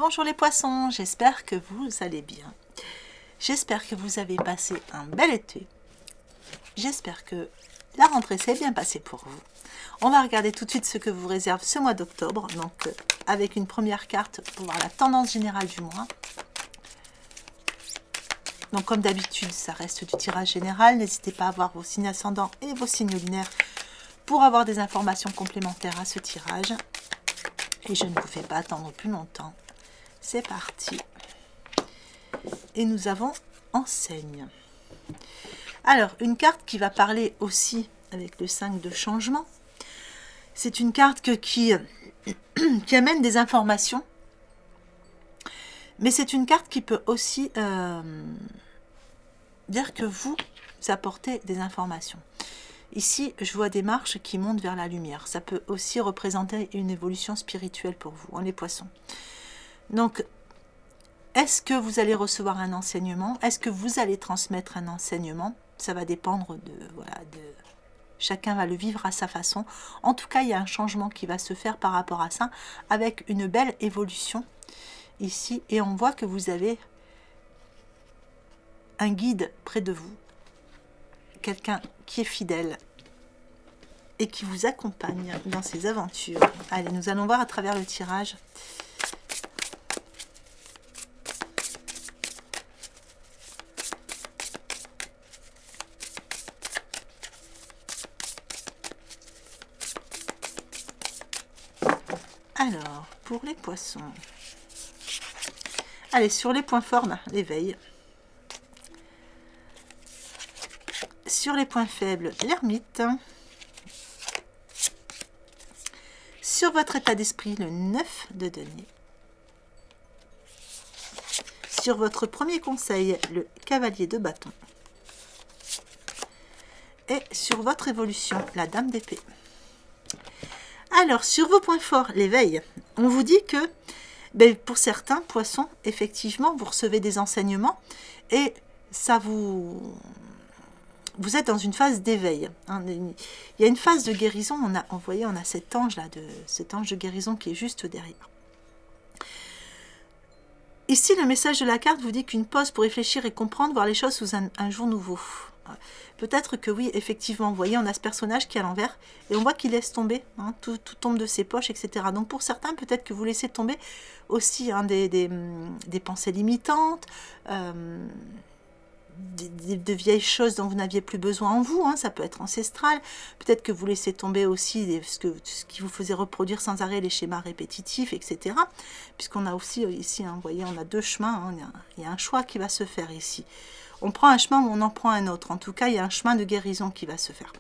bonjour les poissons, j'espère que vous allez bien. J'espère que vous avez passé un bel été. J'espère que la rentrée s'est bien passée pour vous. On va regarder tout de suite ce que vous réserve ce mois d'octobre, donc avec une première carte pour voir la tendance générale du mois. Donc comme d'habitude, ça reste du tirage général. N'hésitez pas à voir vos signes ascendants et vos signes lunaires pour avoir des informations complémentaires à ce tirage. Et je ne vous fais pas attendre plus longtemps. C'est parti. Et nous avons enseigne. Alors, une carte qui va parler aussi avec le 5 de changement. C'est une carte qui amène des informations. Mais c'est une carte qui peut aussi dire que vous apportez des informations. Ici, je vois des marches qui montent vers la lumière. Ça peut aussi représenter une évolution spirituelle pour vous, les poissons. Donc, est-ce que vous allez recevoir un enseignement? Est-ce que vous allez transmettre un enseignement? Ça va dépendre de chacun va le vivre à sa façon. En tout cas, il y a un changement qui va se faire par rapport à ça, avec une belle évolution ici. Et on voit que vous avez un guide près de vous, quelqu'un qui est fidèle et qui vous accompagne dans ces aventures. Allez, nous allons voir à travers le tirage. Alors, pour les poissons. Allez, sur les points forts, l'éveil. Sur les points faibles, l'ermite. Sur votre état d'esprit, le 9 de denier. Sur votre premier conseil, le cavalier de bâton. Et sur votre évolution, la dame d'épée. Alors, sur vos points forts, l'éveil, on vous dit que pour certains poissons, effectivement, vous recevez des enseignements et ça vous êtes dans une phase d'éveil. Il y a une phase de guérison. Vous voyez, on a cet ange là, cet ange de guérison qui est juste derrière. Ici, le message de la carte vous dit qu'une pause pour réfléchir et comprendre, voir les choses sous un jour nouveau. Peut-être que oui, effectivement, vous voyez, on a ce personnage qui est à l'envers et on voit qu'il laisse tomber, tout tombe de ses poches, etc. Donc pour certains, peut-être que vous laissez tomber aussi des pensées limitantes, de vieilles choses dont vous n'aviez plus besoin en vous, ça peut être ancestral. Peut-être que vous laissez tomber aussi ce qui vous faisait reproduire sans arrêt les schémas répétitifs, etc. Puisqu'on a aussi ici, vous voyez, on a deux chemins, il y a un choix qui va se faire ici. On prend un chemin ou on en prend un autre. En tout cas, il y a un chemin de guérison qui va se faire.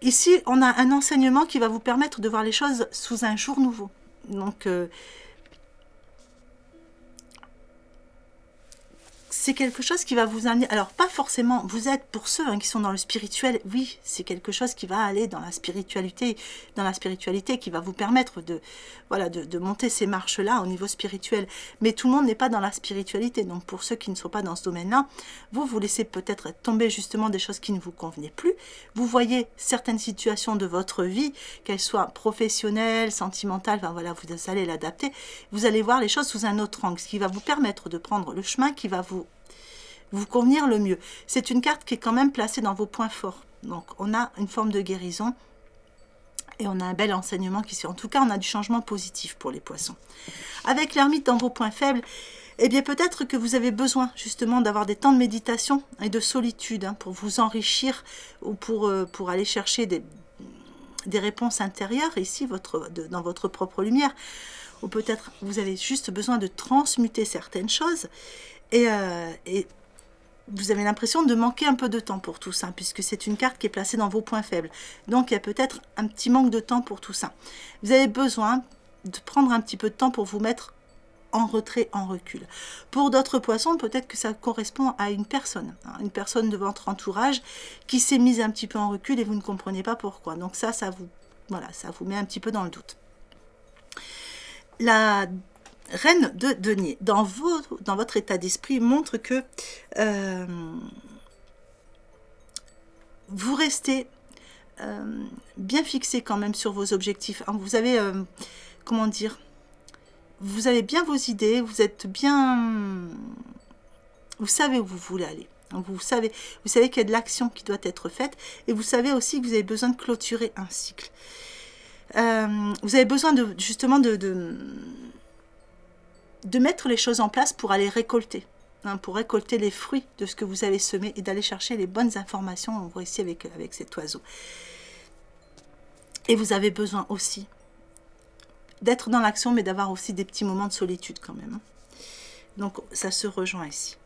Ici, on a un enseignement qui va vous permettre de voir les choses sous un jour nouveau. Donc, c'est quelque chose qui va vous amener, alors pas forcément, vous êtes pour ceux qui sont dans le spirituel, oui, c'est quelque chose qui va aller dans la spiritualité qui va vous permettre de monter ces marches-là au niveau spirituel. Mais tout le monde n'est pas dans la spiritualité, donc pour ceux qui ne sont pas dans ce domaine-là, vous laissez peut-être tomber justement des choses qui ne vous convenaient plus. Vous voyez certaines situations de votre vie, qu'elles soient professionnelles, sentimentales, vous allez l'adapter, vous allez voir les choses sous un autre angle, ce qui va vous permettre de prendre le chemin qui va vous convenir le mieux. C'est une carte qui est quand même placée dans vos points forts. Donc, on a une forme de guérison et on a un bel enseignement qui se fait. En tout cas, on a du changement positif pour les poissons. Avec l'ermite dans vos points faibles, eh bien, peut-être que vous avez besoin justement d'avoir des temps de méditation et de solitude pour vous enrichir ou pour aller chercher des réponses intérieures ici, dans votre propre lumière. Ou peut-être vous avez juste besoin de transmuter certaines choses et vous avez l'impression de manquer un peu de temps pour tout ça, puisque c'est une carte qui est placée dans vos points faibles. Donc, il y a peut-être un petit manque de temps pour tout ça. Vous avez besoin de prendre un petit peu de temps pour vous mettre en retrait, en recul. Pour d'autres poissons, peut-être que ça correspond à une personne de votre entourage qui s'est mise un petit peu en recul et vous ne comprenez pas pourquoi. Donc ça vous met un petit peu dans le doute. La reine de denier, dans votre état d'esprit, montre que vous restez bien fixé quand même sur vos objectifs. Vous avez, comment dire, vous avez bien vos idées, vous êtes bien... Vous savez où vous voulez aller. Vous savez qu'il y a de l'action qui doit être faite et vous savez aussi que vous avez besoin de clôturer un cycle. Vous avez besoin justement de mettre les choses en place pour aller récolter. Pour récolter les fruits de ce que vous avez semé et d'aller chercher les bonnes informations. On voit ici avec cet oiseau. Et vous avez besoin aussi d'être dans l'action, mais d'avoir aussi des petits moments de solitude quand même. Donc ça se rejoint ici.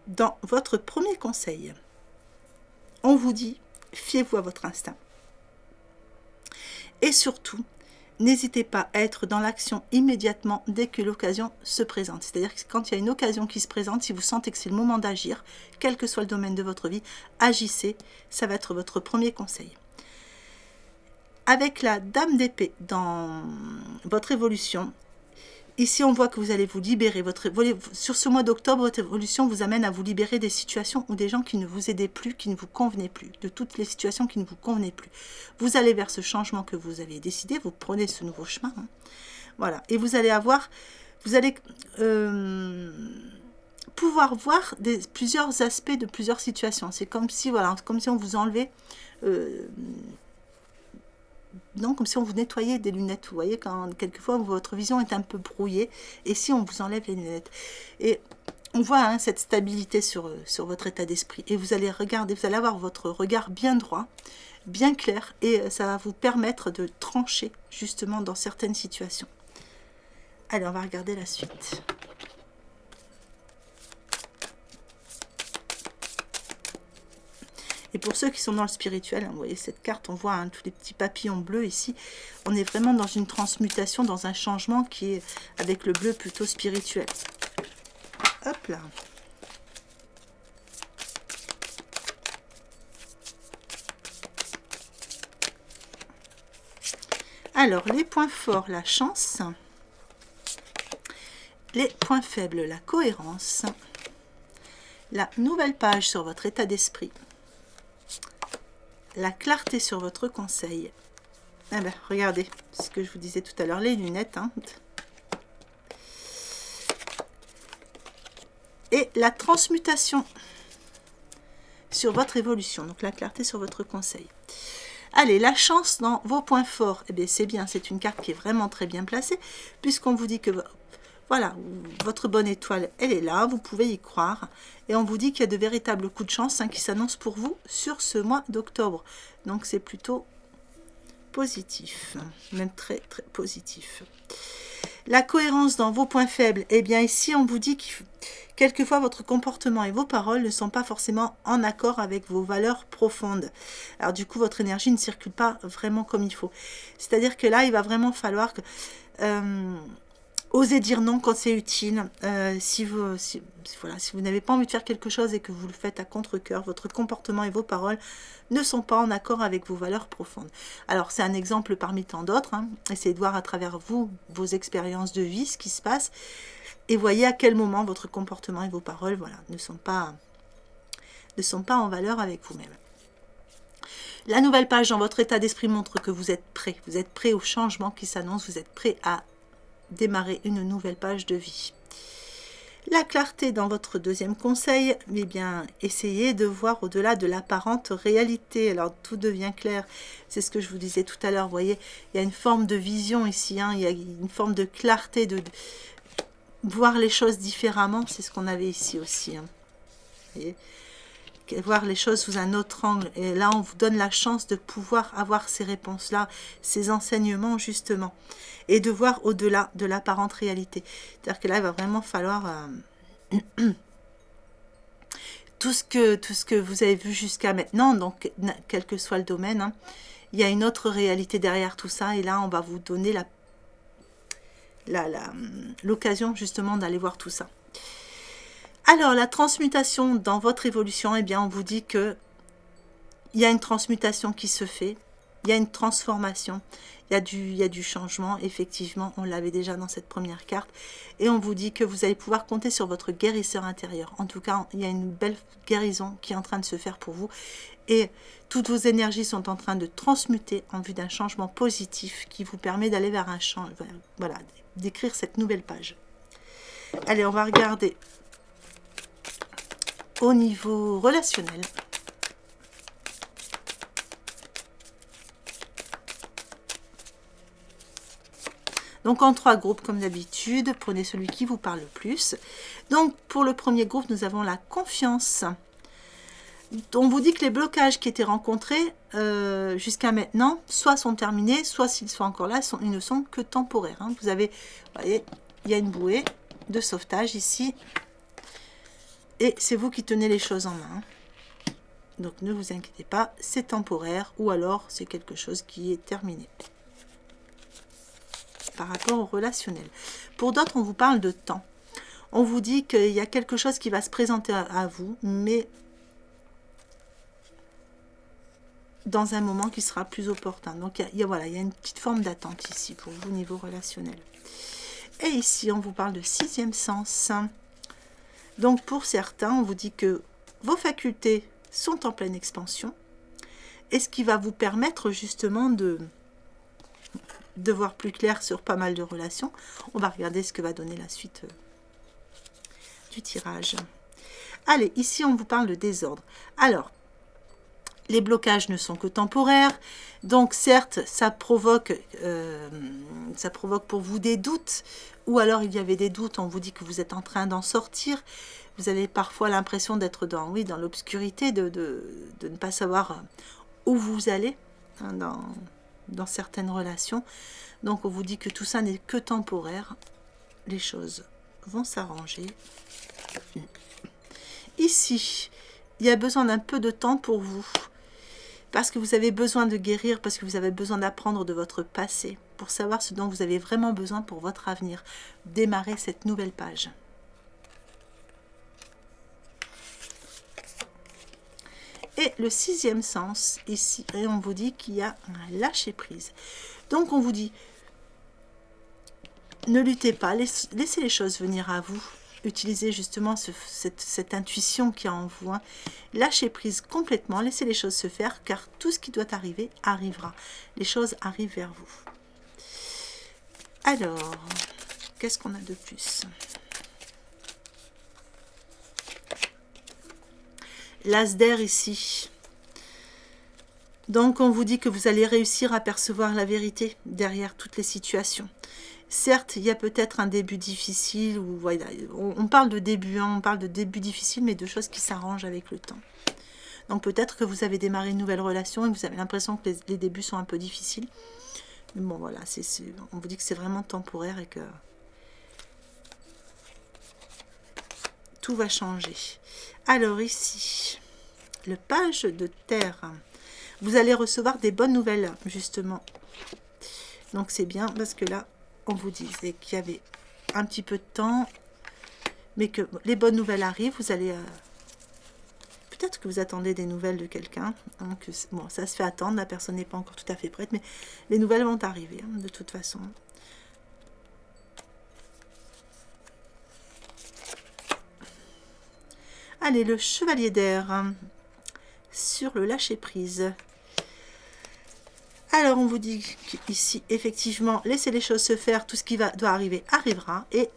Dans votre premier conseil, on vous dit, fiez-vous à votre instinct. Et surtout, n'hésitez pas à être dans l'action immédiatement dès que l'occasion se présente. C'est-à-dire que quand il y a une occasion qui se présente, si vous sentez que c'est le moment d'agir, quel que soit le domaine de votre vie, agissez. Ça va être votre premier conseil. Avec la dame d'épée dans votre évolution, ici on voit que vous allez vous libérer. Sur ce mois d'octobre, votre évolution vous amène à vous libérer des situations ou des gens qui ne vous aidaient plus, qui ne vous convenaient plus, de toutes les situations qui ne vous convenaient plus. Vous allez vers ce changement que vous avez décidé, vous prenez ce nouveau chemin. Voilà, et vous allez pouvoir voir plusieurs aspects de plusieurs situations. C'est comme si on vous enlevait... Non, comme si on vous nettoyait des lunettes. Vous voyez, quand quelquefois votre vision est un peu brouillée, et si on vous enlève les lunettes. Et on voit cette stabilité sur votre état d'esprit. Et vous allez regarder, vous allez avoir votre regard bien droit, bien clair, et ça va vous permettre de trancher justement dans certaines situations. Allez, on va regarder la suite. Et pour ceux qui sont dans le spirituel, vous voyez cette carte, on voit tous les petits papillons bleus ici. On est vraiment dans une transmutation, dans un changement qui est avec le bleu plutôt spirituel. Hop là. Alors, les points forts, la chance. Les points faibles, la cohérence. La nouvelle page sur votre état d'esprit. La clarté sur votre conseil. Ah ben, regardez, ce que je vous disais tout à l'heure, les lunettes. Et la transmutation sur votre évolution. Donc la clarté sur votre conseil. Allez, la chance dans vos points forts. Eh bien, c'est bien, c'est une carte qui est vraiment très bien placée, puisqu'on vous dit que... Voilà, votre bonne étoile, elle est là, vous pouvez y croire. Et on vous dit qu'il y a de véritables coups de chance qui s'annoncent pour vous sur ce mois d'octobre. Donc c'est plutôt positif, même très très positif. La cohérence dans vos points faibles, eh bien ici on vous dit que quelquefois votre comportement et vos paroles ne sont pas forcément en accord avec vos valeurs profondes. Alors du coup votre énergie ne circule pas vraiment comme il faut. C'est-à-dire que là il va vraiment falloir que... osez dire non quand c'est utile. Si vous n'avez pas envie de faire quelque chose et que vous le faites à contre-cœur, votre comportement et vos paroles ne sont pas en accord avec vos valeurs profondes. Alors, c'est un exemple parmi tant d'autres. Essayez de voir à travers vous, vos expériences de vie, ce qui se passe. Et voyez à quel moment votre comportement et vos paroles ne sont pas en valeur avec vous-même. La nouvelle page dans votre état d'esprit montre que vous êtes prêt. Vous êtes prêt au changement qui s'annonce. Vous êtes prêt à démarrer une nouvelle page de vie. La clarté dans votre deuxième conseil, eh bien, essayez de voir au-delà de l'apparente réalité. Alors, tout devient clair. C'est ce que je vous disais tout à l'heure. Vous voyez, il y a une forme de vision ici. Il y a une forme de clarté, de voir les choses différemment. C'est ce qu'on avait ici aussi. Vous voyez, voir les choses sous un autre angle. Et là, on vous donne la chance de pouvoir avoir ces réponses-là, ces enseignements, justement. Et de voir au-delà de l'apparente réalité. C'est-à-dire que là, il va vraiment falloir... tout ce que vous avez vu jusqu'à maintenant, donc quel que soit le domaine, il y a une autre réalité derrière tout ça. Et là, on va vous donner l'occasion, justement, d'aller voir tout ça. Alors, la transmutation dans votre évolution, eh bien, on vous dit que il y a une transmutation qui se fait, il y a une transformation, il y a du changement, effectivement, on l'avait déjà dans cette première carte, et on vous dit que vous allez pouvoir compter sur votre guérisseur intérieur. En tout cas, il y a une belle guérison qui est en train de se faire pour vous, et toutes vos énergies sont en train de transmuter en vue d'un changement positif qui vous permet d'aller vers un changement, voilà, d'écrire cette nouvelle page. Allez, on va regarder au niveau relationnel. Donc en 3 groupes comme d'habitude, prenez celui qui vous parle le plus. Donc pour le premier groupe, nous avons la confiance. On vous dit que les blocages qui étaient rencontrés jusqu'à maintenant, soit sont terminés, soit s'ils sont encore là, ils ne sont que temporaires. Hein. Vous voyez, il y a une bouée de sauvetage ici. Et c'est vous qui tenez les choses en main. Donc ne vous inquiétez pas, c'est temporaire ou alors c'est quelque chose qui est terminé. Par rapport au relationnel. Pour d'autres, on vous parle de temps. On vous dit qu'il y a quelque chose qui va se présenter à vous, mais dans un moment qui sera plus opportun. Donc, voilà, il y a une petite forme d'attente ici pour vous au niveau relationnel. Et ici, on vous parle de 6e sens. Donc, pour certains, on vous dit que vos facultés sont en pleine expansion. Et ce qui va vous permettre justement de voir plus clair sur pas mal de relations. On va regarder ce que va donner la suite du tirage. Allez, ici on vous parle de désordre. Alors, les blocages ne sont que temporaires. Donc certes, ça provoque pour vous des doutes. Ou alors il y avait des doutes, on vous dit que vous êtes en train d'en sortir. Vous avez parfois l'impression d'être dans l'obscurité, de ne pas savoir où vous allez hein, dans certaines relations. Donc on vous dit que tout ça n'est que temporaire. Les choses vont s'arranger. Ici, il y a besoin d'un peu de temps pour vous. Parce que vous avez besoin de guérir, parce que vous avez besoin d'apprendre de votre passé. Pour savoir ce dont vous avez vraiment besoin pour votre avenir. Démarrer cette nouvelle page. Et le 6e sens, ici, et on vous dit qu'il y a un lâcher-prise. Donc on vous dit, ne luttez pas, laissez les choses venir à vous. Utilisez justement cette intuition qui est en vous. Hein. Lâchez prise complètement, laissez les choses se faire, car tout ce qui doit arriver, arrivera. Les choses arrivent vers vous. Alors, qu'est-ce qu'on a de plus ? L'as d'air ici. Donc on vous dit que vous allez réussir à percevoir la vérité derrière toutes les situations. Certes, il y a peut-être un début difficile, ou voilà, on parle de début, hein, on parle de début difficile, mais de choses qui s'arrangent avec le temps. Donc peut-être que vous avez démarré une nouvelle relation et que vous avez l'impression que les débuts sont un peu difficiles. Mais bon voilà, on vous dit que c'est vraiment temporaire et que tout va changer. Alors ici, le page de terre. Vous allez recevoir des bonnes nouvelles, justement. Donc c'est bien parce que là, on vous disait qu'il y avait un petit peu de temps, mais que les bonnes nouvelles arrivent. Vous allez... peut-être que vous attendez des nouvelles de quelqu'un. Donc, bon, ça se fait attendre, la personne n'est pas encore tout à fait prête, mais les nouvelles vont arriver, hein, de toute façon. Allez, le chevalier d'air, hein, sur le lâcher-prise. Alors, on vous dit qu'ici, effectivement, laissez les choses se faire, tout ce qui doit arriver, arrivera. Et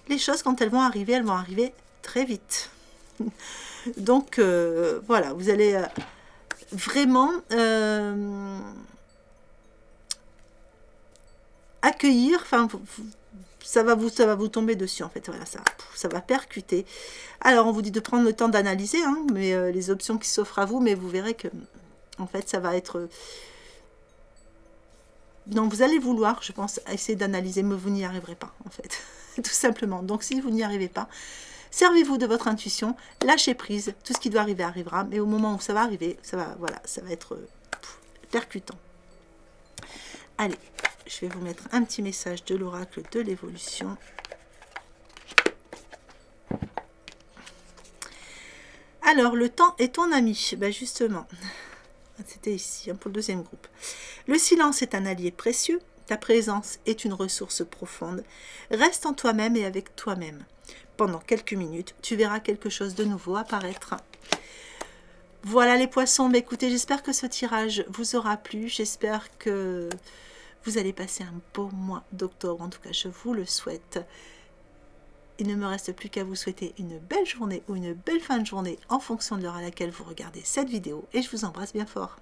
les choses, quand elles vont arriver très vite. Donc, voilà, vous allez vraiment accueillir, enfin, ça va vous tomber dessus, en fait. Voilà, ça va percuter. Alors, on vous dit de prendre le temps d'analyser, hein, mais les options qui s'offrent à vous, mais vous verrez que, en fait, ça va être... Donc, vous allez vouloir, je pense, essayer d'analyser, mais vous n'y arriverez pas, en fait, tout simplement. Donc, si vous n'y arrivez pas, servez-vous de votre intuition, lâchez prise, tout ce qui doit arriver arrivera, mais au moment où ça va arriver, ça va être percutant. Allez, je vais vous mettre un petit message de l'oracle de l'évolution. Alors, le temps est ton ami, ben justement. C'était ici, hein, pour le deuxième groupe. Le silence est un allié précieux. Ta présence est une ressource profonde. Reste en toi-même et avec toi-même. Pendant quelques minutes, tu verras quelque chose de nouveau apparaître. Voilà les poissons. Mais écoutez, j'espère que ce tirage vous aura plu. J'espère que Vous allez passer un beau mois d'octobre, en tout cas je vous le souhaite. Il ne me reste plus qu'à vous souhaiter une belle journée ou une belle fin de journée en fonction de l'heure à laquelle vous regardez cette vidéo et je vous embrasse bien fort.